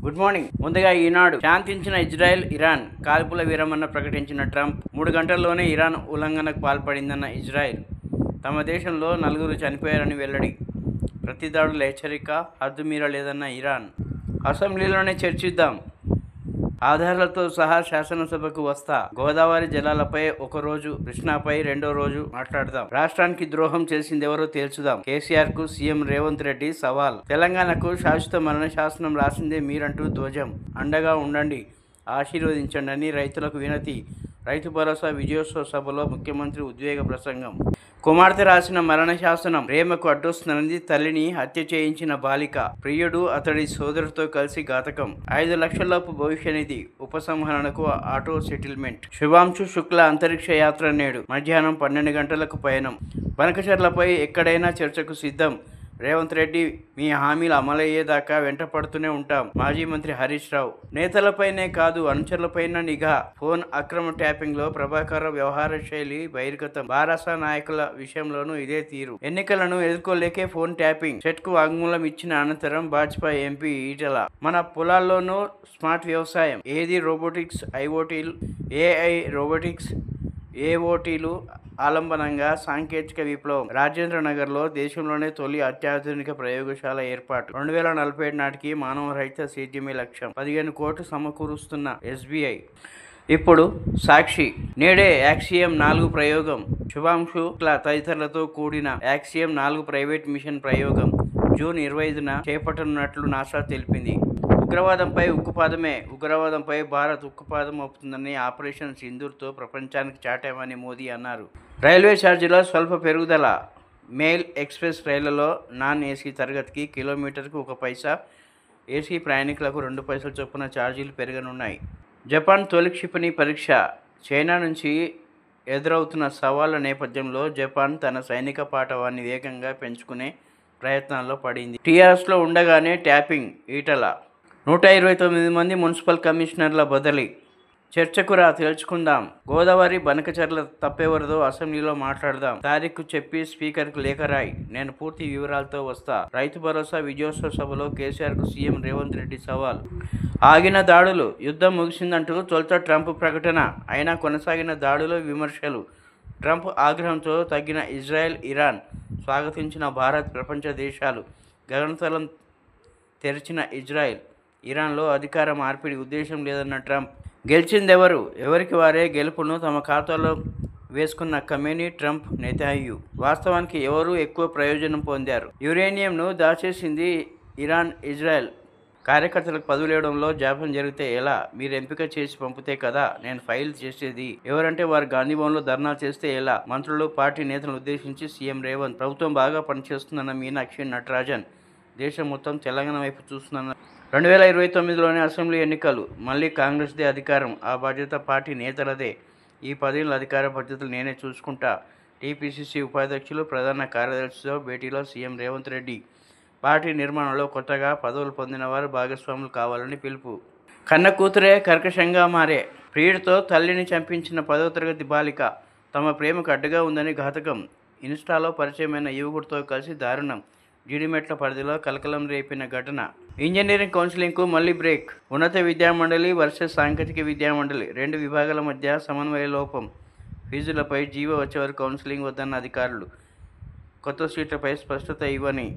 Good morning. ముందుగా ఈనాడు శాంతించిన Israel Iran కాల్పుల విరమణ ప్రకటించిన ట్రంప్ 3 గంటల్లోనే ఇరాన్ ఉల్లంఘనకు పాల్పడిందన్న ఇజ్రాయెల్ తమ దేశంలో 4 చనిపోయారని వెల్లడి. ప్రతిదాడుల హెచ్చరిక హద్దు మీరలేదన్న ఇరాన్. అసెంబ్లీలోనే చర్చిద్దాం, ఆధారాలతో సహా శాసనసభకు వస్తా, గోదావరి జలాలపై ఒకరోజు, కృష్ణాపై 2వ రోజు మాట్లాడదాం, రాష్ట్రానికి ద్రోహం చేసిందెవరో తేల్చుదాం, కేసీఆర్ కు సీఎం రేవంత్ రెడ్డి సవాల్, తెలంగాణకు శాశ్వత మరణ శాసనం రాసిందే మీరంటూ ధ్వజం, అండగా ఉండండి, ఆశీర్వదించండి అని రైతులకు వినతి. రైతు భరోసా విజయోత్సవ సభలో ముఖ్యమంత్రి ఉద్వేగ ప్రసంగం. కుమార్తె రాసిన మరణ శాసనం, ప్రేమకు అడ్డొస్తున్నది తల్లిని హత్య చేయించిన బాలిక, ప్రియుడు అతడి సోదరుతో కలిసి ఘాతకం, 5 లక్షలలోపు భవిష్య నిధి ఉపసంహరణకు ఆటో సెటిల్మెంట్. శుభాంశు శుక్ల అంతరిక్ష యాత్ర నేడు మధ్యాహ్నం 12 గంటలకు పయనం. బనకచర్లపై ఎక్కడైనా చర్చకు సిద్ధం. రేవంత్ రెడ్డి మీ హామీలు అమలయ్యేదాకా వెంట పడుతూనే ఉంటాం. మాజీ మంత్రి హరీష్ రావు. నేతలపైనే కాదు అనుచరులపైన నిఘా. ఫోన్ అక్రమ ట్యాపింగ్ లో ప్రభాకర్ వ్యవహార శైలి బహిర్గతం. బారాస నాయకుల విషయంలోనూ ఇదే తీరు. ఎన్నికలను ఎదుర్కోలేకే ఫోన్ ట్యాపింగ్. సెట్కు వాంగ్మూలం ఇచ్చిన అనంతరం భాజపా ఎంపీ ఈటల. మన పొలాల్లోనూ స్మార్ట్ వ్యవసాయం. ఏది రోబోటిక్స్, ఐఓటీలు, ఏఐ రోబోటిక్స్, ఏఓటీలు ఆలంబనంగా సాంకేతిక విప్లవం. రాజేంద్ర నగర్లో దేశంలోనే తొలి అత్యాధునిక ప్రయోగశాల ఏర్పాటు. 2047 నాటికి మానవ రహిత సేద్యమే లక్ష్యం. 15 కోట్లు సమకూరుస్తున్న ఎస్బీఐ. ఇప్పుడు సాక్షి. నేడే యాక్సియం 4 ప్రయోగం. శుభాంశు తదితరులతో కూడిన యాక్సియం 4 ప్రైవేట్ మిషన్ ప్రయోగం జూన్ 25న చేపట్టనున్నట్లు నాసా తెలిపింది. ఉగ్రవాదంపై ఉక్కుపాదమే. ఉగ్రవాదంపై భారత్ ఉక్కుపాదం మోపుతుందని ఆపరేషన్ సింధూర్తో ప్రపంచానికి చాటామని మోదీ అన్నారు. రైల్వే ఛార్జీలో స్వల్ప పెరుగుదల. మెయిల్ ఎక్స్ప్రెస్ రైళ్లలో నాన్ ఏసీ తరగతికి కిలోమీటర్కు 1 పైసా, ఏసీ ప్రయాణికులకు 2 పైసల చొప్పున ఛార్జీలు పెరగనున్నాయి. జపాన్ తొలి క్షిపణి పరీక్ష. చైనా నుంచి ఎదురవుతున్న సవాళ్ల నేపథ్యంలో జపాన్ తన సైనిక పాటవాన్ని వేగంగా పెంచుకునే ప్రయత్నాల్లో పడింది. టీఆర్ఎస్లో ఉండగానే ట్యాపింగ్. ఈటల. 129 మంది మున్సిపల్ కమిషనర్ల బదిలీ. చర్చకు రా, తేల్చుకుందాం. గోదావరి బనకచర్ల తప్పెవరదో అసెంబ్లీలో మాట్లాడదాం. తారీఖు చెప్పి స్పీకర్కు లేఖ రాయి, నేను పూర్తి వివరాలతో వస్తా. రైతు భరోసా విజయోత్సవ సభలో కేసీఆర్కు సీఎం రేవంత్ రెడ్డి సవాల్. ఆగిన దాడులు. యుద్ధం ముగిసిందంటూ తొలుత ట్రంప్ ప్రకటన. అయినా కొనసాగిన దాడులు, విమర్శలు. ట్రంప్ ఆగ్రహంతో తగ్గిన ఇజ్రాయెల్, ఇరాన్. స్వాగతించిన భారత్, ప్రపంచ దేశాలు. గగనతలం తెరిచిన ఇజ్రాయెల్. ఇరాన్లో అధికార మార్పిడి ఉద్దేశం లేదన్న ట్రంప్. గెలిచిందెవరు? ఎవరికి వారే గెలుపును తమ ఖాతాలో వేసుకున్న ఖమేనీ, ట్రంప్, నెతన్యాహు. వాస్తవానికి ఎవరు ఎక్కువ ప్రయోజనం పొందారు? యురేనియంను దాచేసింది ఇరాన్, ఇజ్రాయెల్. కార్యకర్తలకు పదవులు ఇవ్వడంలో జాప్యం జరిగితే ఎలా? మీరు ఎంపిక చేసి పంపితే కదా నేను ఫైల్ చేసేది. ఎవరంటే వారు గాంధీభవన్లో ధర్నా చేస్తే ఎలా? మంత్రులు, పార్టీ నేతలను ఉద్దేశించి సీఎం రేవంత్. ప్రభుత్వం బాగా పనిచేస్తుందన్న మీనాక్షి నటరాజన్. దేశం మొత్తం తెలంగాణ వైపు చూస్తున్న 2029లోనే అసెంబ్లీ ఎన్నికలు. మళ్ళీ కాంగ్రెస్దే అధికారం. ఆ బాధ్యత పార్టీ నేతలదే. ఈ 10 ఏళ్ల అధికార బాధ్యతలు నేనే చూసుకుంటా. టీపీసీసీ ఉపాధ్యక్షులు, ప్రధాన కార్యదర్శితో భేటీలో సీఎం రేవంత్ రెడ్డి. పార్టీ నిర్మాణంలో కొత్తగా పదవులు పొందిన వారు భాగస్వాములు కావాలని పిలుపు. కన్న కూతురే కర్కశంగా మారే. ప్రియుడితో తల్లిని చంపించిన 10వ తరగతి బాలిక తమ ప్రేమకు అడ్డుగా ఉందని ఘాతకం. ఇన్స్టాలో పరిచయమైన యువకుడితో కలిసి దారుణం. జీడిమెట్ల పరిధిలో కలకలం రేపిన ఘటన. ఇంజనీరింగ్ కౌన్సిలింగ్కు మళ్లీ బ్రేక్. ఉన్నత విద్యామండలి వర్సెస్ సాంకేతిక విద్యామండలి. 2 విభాగాల మధ్య సమన్వయ లోపం. ఫీజులపై జీవో వచ్చే వరకు కౌన్సిలింగ్ వద్దన్న అధికారులు. కొత్త సీట్లపై స్పష్టత ఇవ్వని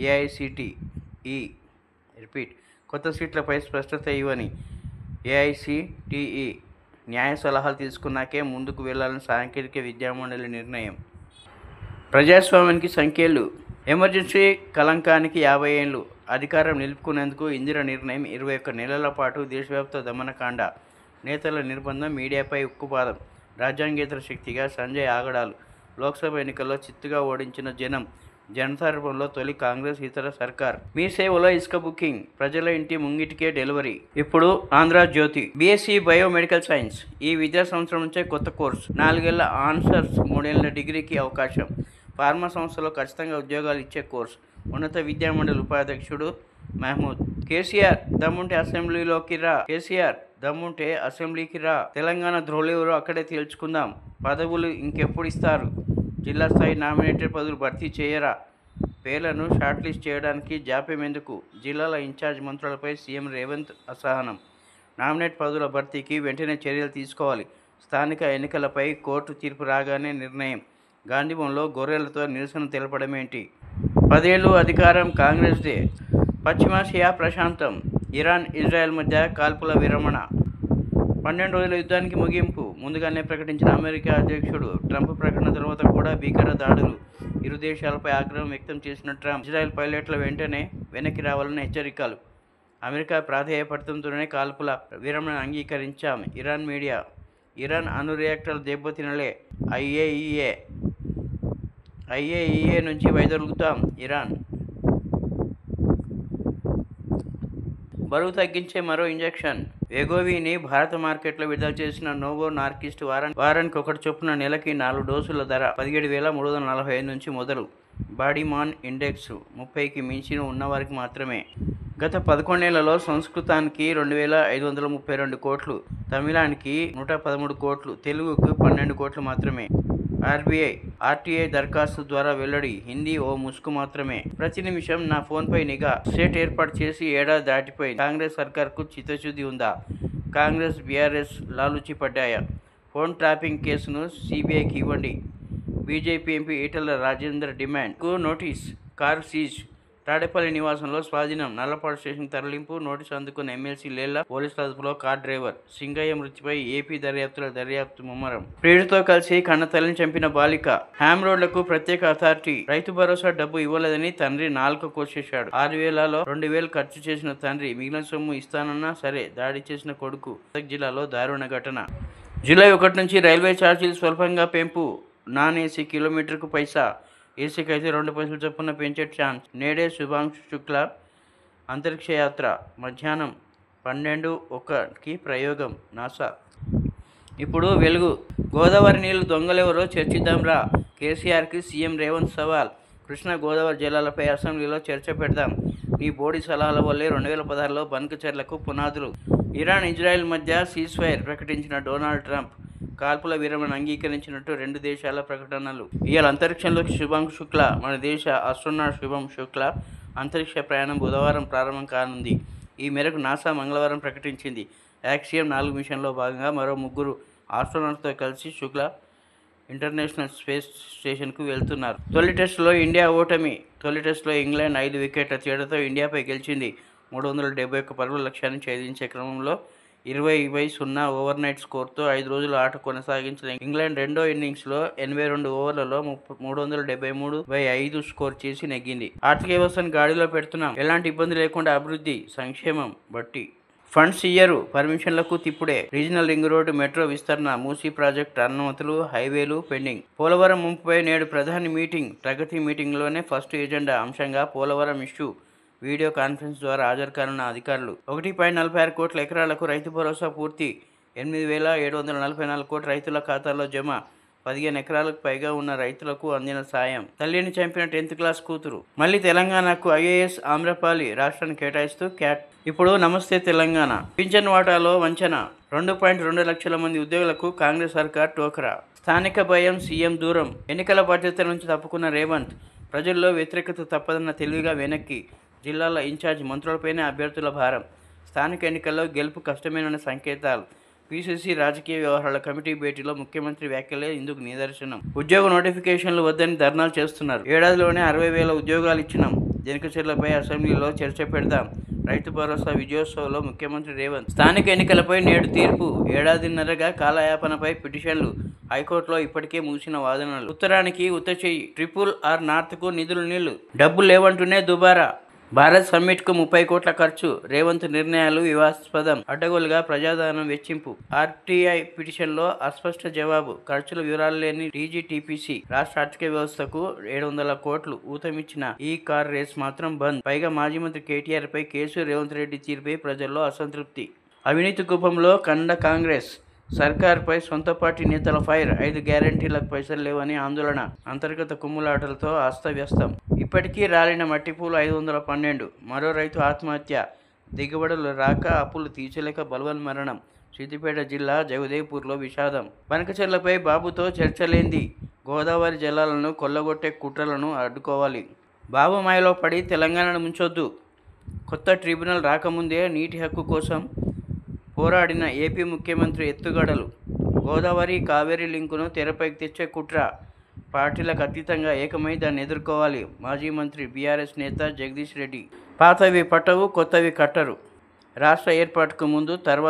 ఏఐసిటిఈ. కొత్త సీట్లపై స్పష్టత ఇవ్వని ఏఐసిటిఈ. న్యాయ సలహాలు తీసుకున్నాకే ముందుకు వెళ్లాలని సాంకేతిక విద్యామండలి నిర్ణయం. ప్రజాస్వామ్యానికి సంఖ్యలు. ఎమర్జెన్సీ కళంకానికి 50 ఏళ్లు. అధికారం నిలుపుకునేందుకు ఇందిర నిర్ణయం. 21 నెలల పాటు దేశవ్యాప్త దమనకాండ. నేతల నిర్బంధం, మీడియాపై ఉక్కుపాదం. రాజ్యాంగేతర శక్తిగా సంజయ్ ఆగడాలు. లోక్సభ ఎన్నికల్లో చిత్తుగా ఓడించిన జనం. జనతా రూపంలో తొలి కాంగ్రెస్ ఇతర సర్కార్. మీ సేవలో ఇసుక బుకింగ్. ప్రజల ఇంటి ముంగిటికే డెలివరీ. ఇప్పుడు ఆంధ్రజ్యోతి. BSc biomedical science. ఈ విద్యా సంవత్సరం నుంచే కొత్త కోర్సు. 4 ఏళ్ల ఆనర్స్, 3 ఏళ్ల డిగ్రీకి అవకాశం. ఫార్మా సంస్థలో ఖచ్చితంగా ఉద్యోగాలు ఇచ్చే కోర్సు. ఉన్నత విద్యామండలి ఉపాధ్యక్షుడు మహమూద్. కేసీఆర్ దమ్ముంటే అసెంబ్లీలోకి రా. కేసీఆర్ దమ్ముంటే అసెంబ్లీకి రా. తెలంగాణ ద్రోహులెవరో అక్కడే తేల్చుకుందాం. పదవులు ఇంకెప్పుడు ఇస్తారు? జిల్లా స్థాయి నామినేటెడ్ పదవులు భర్తీ చేయరా? పేర్లను షార్ట్ లిస్ట్ చేయడానికి జాప్యం ఎందుకు? జిల్లాల ఇన్ఛార్జ్ మంత్రులపై సీఎం రేవంత్ అసహనం. నామినేట్ పదవుల భర్తీకి వెంటనే చర్యలు తీసుకోవాలి. స్థానిక ఎన్నికలపై కోర్టు తీర్పు రాగానే నిర్ణయం. గాంధీభవన్లో గొర్రెలతో నిరసన తెలపడమేంటి? 10 ఏళ్లు అధికారం కాంగ్రెస్దే. పశ్చిమాసియా ప్రశాంతం. ఇరాన్, ఇజ్రాయెల్ మధ్య కాల్పుల విరమణ. 12 రోజుల యుద్ధానికి ముగింపు ముందుగానే ప్రకటించిన అమెరికా అధ్యక్షుడు ట్రంప్ ప్రకటన తర్వాత కూడా భీకర దాడులు. ఇరు దేశాలపై ఆగ్రహం వ్యక్తం చేసిన ట్రంప్ ఇజ్రాయెల్ పైలట్ల వెంటనే వెనక్కి రావాలని హెచ్చరికలు. అమెరికా ప్రాధేయపడుతుంటూనే కాల్పుల విరమణ అంగీకరించాం. Iran media. ఇరాన్ అణు రియాక్టర్లు దెబ్బతినలే. ఐఏఈఏ నుంచి వైదొలుగుతాం. ఇరాన్ బరువు తగ్గించే మరో ఇంజెక్షన్. వెగోవీని భారత మార్కెట్లో విడుదల చేసిన నోవో నార్కిస్ట్ వారానికి ఒకటి చొప్పున నెలకి 4 డోసుల ధర 17,345 నుంచి మొదలు. బాడీ మాన్ ఇండెక్స్ 30కి మించి ఉన్నవారికి మాత్రమే. గత 11 ఏళ్లలో సంస్కృతానికి 2,532 కోట్లు, తమిళానికి 113 కోట్లు, తెలుగుకు 12 కోట్లు మాత్రమే. ఆర్టీఐ దరఖాస్తు ద్వారా వెల్లడి. హిందీ ఓ ముసుగు మాత్రమే. ప్రతి నిమిషం నా ఫోన్పై నిఘా. సెట్ ఏర్పాటు చేసి ఏడాది దాటిపోయింది. కాంగ్రెస్ సర్కార్కు చిత్తశుద్ధి ఉందా? కాంగ్రెస్, బీఆర్ఎస్ లాలూచి పడ్డాయా? ఫోన్ ట్రాపింగ్ కేసును సీబీఐకి ఇవ్వండి. BJP MP Etela Rajender demand. Notice. Car seize. Tadepalli నివాసంలో స్వాధీనం. నల్లపాడు స్టేషన్ తరలింపు. నోటీసు అందుకున్న ఎమ్మెల్సీ లేళ్ల. పోలీసుల అదుపులో కార్ డ్రైవర్. సింగయ్య మృతిపై ఏపీ దర్యాప్తు ముమ్మరం. ప్రియుడితో కలిసి కన్నతల్లిని చంపిన బాలిక. హ్యామ్ రోడ్లకు ప్రత్యేక అథారిటీ. రైతు భరోసా డబ్బు ఇవ్వలేదని తండ్రి నాలుక కోసేశాడు. 6,000లో 2,000 ఖర్చు చేసిన తండ్రి మిగిలిన సొమ్ము ఇస్తానన్నా సరే దాడి చేసిన కొడుకు. మెదక్ జిల్లాలో దారుణ ఘటన. జూలై 1 నుంచి రైల్వే ఛార్జీలు స్వల్పంగా పెంపు. నాన్ ఏసీ కిలోమీటర్కు పైసా, ఏసీకి అయితే 2 పైసలు చొప్పున పెంచే ఛాన్స్. నేడే శుభాంశు శుక్లా అంతరిక్ష యాత్ర. మధ్యాహ్నం 12:01కి ప్రయోగం. నాసా. ఇప్పుడు వెలుగు. గోదావరి నీళ్లు దొంగలెవరో చర్చిద్దాం రా. కేసీఆర్కి సీఎం రేవంత్ సవాల్. కృష్ణా గోదావరి జలాలపై అసెంబ్లీలో చర్చ పెడదాం. మీ బోడి సలహాల వల్లే 2016లో బంకచర్లకు పునాదులు. ఇరాన్, ఇజ్రాయెల్ మధ్య సీజ్ఫైర్ ప్రకటించిన డొనాల్డ్ ట్రంప్. కాల్పుల విరమణ అంగీకరించినట్టు 2 దేశాల ప్రకటనలు. ఇవాళ అంతరిక్షంలోకి శుభాంశు శుక్లా. మన దేశ ఆస్ట్రోనాట్ శుభం శుక్లా అంతరిక్ష ప్రయాణం బుధవారం ప్రారంభం కానుంది. ఈ మేరకు నాసా మంగళవారం ప్రకటించింది. యాక్సియం 4 మిషన్లో భాగంగా మరో 3 ఆస్ట్రోనాట్తో కలిసి శుక్లా ఇంటర్నేషనల్ స్పేస్ స్టేషన్కు వెళ్తున్నారు. తొలి టెస్టులో ఇండియా ఓటమి. తొలి టెస్టులో ఇంగ్లాండ్ 5 వికెట్ల తేడాతో ఇండియాపై గెలిచింది. 371 పరుగుల లక్ష్యాన్ని ఛేదించే క్రమంలో 20-0 ఓవర్నైట్ స్కోర్తో 5 రోజుల ఆట కొనసాగించిన ఇంగ్లాండ్ రెండో ఇన్నింగ్స్లో 82 ఓవర్లలో 373/5 స్కోర్ చేసి నెగ్గింది. ఆర్థిక వ్యవస్థను గాడిలో పెడుతున్నాం. ఎలాంటి ఇబ్బంది లేకుండా అభివృద్ధి, సంక్షేమం బట్టి ఫండ్స్ ఇయ్యరు. పర్మిషన్లకు తిప్పుడే. రీజనల్ రింగ్ రోడ్డు, మెట్రో విస్తరణ, మూసీ ప్రాజెక్టు అనుమతులు, హైవేలు పెండింగ్. పోలవరం ముంపుపై నేడు ప్రధాని మీటింగ్. ప్రగతి మీటింగ్లోనే ఫస్ట్ ఎజెండా అంశంగా పోలవరం ఇష్యూ. వీడియో కాన్ఫరెన్స్ ద్వారా హాజరు కానున్న అధికారులు. 1.46 కోట్ల ఎకరాలకు రైతు భరోసా పూర్తి. 8,744 కోట్ల రైతుల ఖాతాల్లో జమ. 15 ఎకరాలకు పైగా ఉన్న రైతులకు అందిన సాయం. తల్లిని చంపిన 10th క్లాస్ కూతురు. మళ్ళీ తెలంగాణకు ఐఏఎస్ ఆమ్రపాలి రాష్ట్రాన్ని కేటాయిస్తూ క్యాట్. ఇప్పుడు నమస్తే తెలంగాణ. పింఛన్ వాటాలో వంచన. 2.2 లక్షల మంది ఉద్యోగులకు కాంగ్రెస్ సర్కార్ టోకరా. స్థానిక భయం, సీఎం దూరం. ఎన్నికల బాధ్యత నుంచి తప్పుకున్న రేవంత్. ప్రజల్లో వ్యతిరేకత తప్పదన్న తెలివిగా వెనక్కి. జిల్లాల ఇన్ఛార్జ్ మంత్రులపైనే అభ్యర్థుల భారం. స్థానిక ఎన్నికల్లో గెలుపు కష్టమేనన్న సంకేతాలు. పీసీసీ రాజకీయ వ్యవహారాల కమిటీ భేటీలో ముఖ్యమంత్రి వ్యాఖ్యలే ఇందుకు నిదర్శనం. ఉద్యోగ నోటిఫికేషన్లు వద్దని ధర్నాలు చేస్తున్నారు. ఏడాదిలోనే 60,000 ఉద్యోగాలు ఇచ్చినాం. జనకచర్లపై అసెంబ్లీలో చర్చ పెడదాం. రైతు భరోసా విజయోత్సవంలో ముఖ్యమంత్రి రేవంత్. స్థానిక ఎన్నికలపై నేడు తీర్పు. ఏడాదిన్నరగా కాలయాపనపై పిటిషన్లు. హైకోర్టులో ఇప్పటికే ముగిసిన వాదనలు. ఉత్తరానికి ఉత్తచెయ్యి. RRR నార్త్కు నిధులు నీళ్లు. డబ్బులు లేవంటూనే దుబారా. భారత్ సమ్మిట్కు 30 కోట్ల ఖర్చు. రేవంత్ నిర్ణయాలు వివాదాస్పదం. అడ్డగోలుగా ప్రజాధనం వెచ్చింపు. ఆర్టీఐ పిటిషన్లో అస్పష్ట జవాబు. ఖర్చుల వివరాలు లేని టీజీటీపీసీ. రాష్ట్ర ఆర్థిక వ్యవస్థకు 700 కోట్లు ఊతమిచ్చిన ఈ కార్ రేస్ మాత్రం బంద్. పైగా మాజీ మంత్రి కేటీఆర్ పై కేసు. రేవంత్ రెడ్డి తీరుపై ప్రజల్లో అసంతృప్తి. అవినీతి కూపంలో కండ కాంగ్రెస్. సర్కార్పై సొంత పార్టీ నేతల ఫైర్. 5 గ్యారంటీలకు పైసలు లేవని ఆందోళన. అంతర్గత కుమ్ములాటలతో అస్తవ్యస్తం. ఇప్పటికీ రాలిన మట్టిపూలు 512. మరో రైతు ఆత్మహత్య. దిగుబడులు రాక అప్పులు తీర్చలేక బలవన్మరణం. సిద్దిపేట జిల్లా జగదేవ్పూర్లో విషాదం. బనకచెర్లపై బాబుతో చర్చలేంది. గోదావరి జలాలను కొల్లగొట్టే కుట్రలను అడ్డుకోవాలి. బాబు మాయలో పడి తెలంగాణను ముంచొద్దు. కొత్త ట్రిబ్యునల్ రాకముందే నీటి హక్కు కోసం పోరాడిన ఏపీ ముఖ్యమంత్రి ఎత్తుగడలు. గోదావరి కావేరీ లింకును తెరపైకి తెచ్చే కుట్ర. పార్టీలకు అతీతంగా ఏకమై దాన్ని ఎదుర్కోవాలి. మాజీ మంత్రి బీఆర్ఎస్ నేత జగదీష్ రెడ్డి. పాతవి పట్టవు, కొత్తవి కట్టరు. రాష్ట్ర ఏర్పాటుకు ముందు, తర్వాత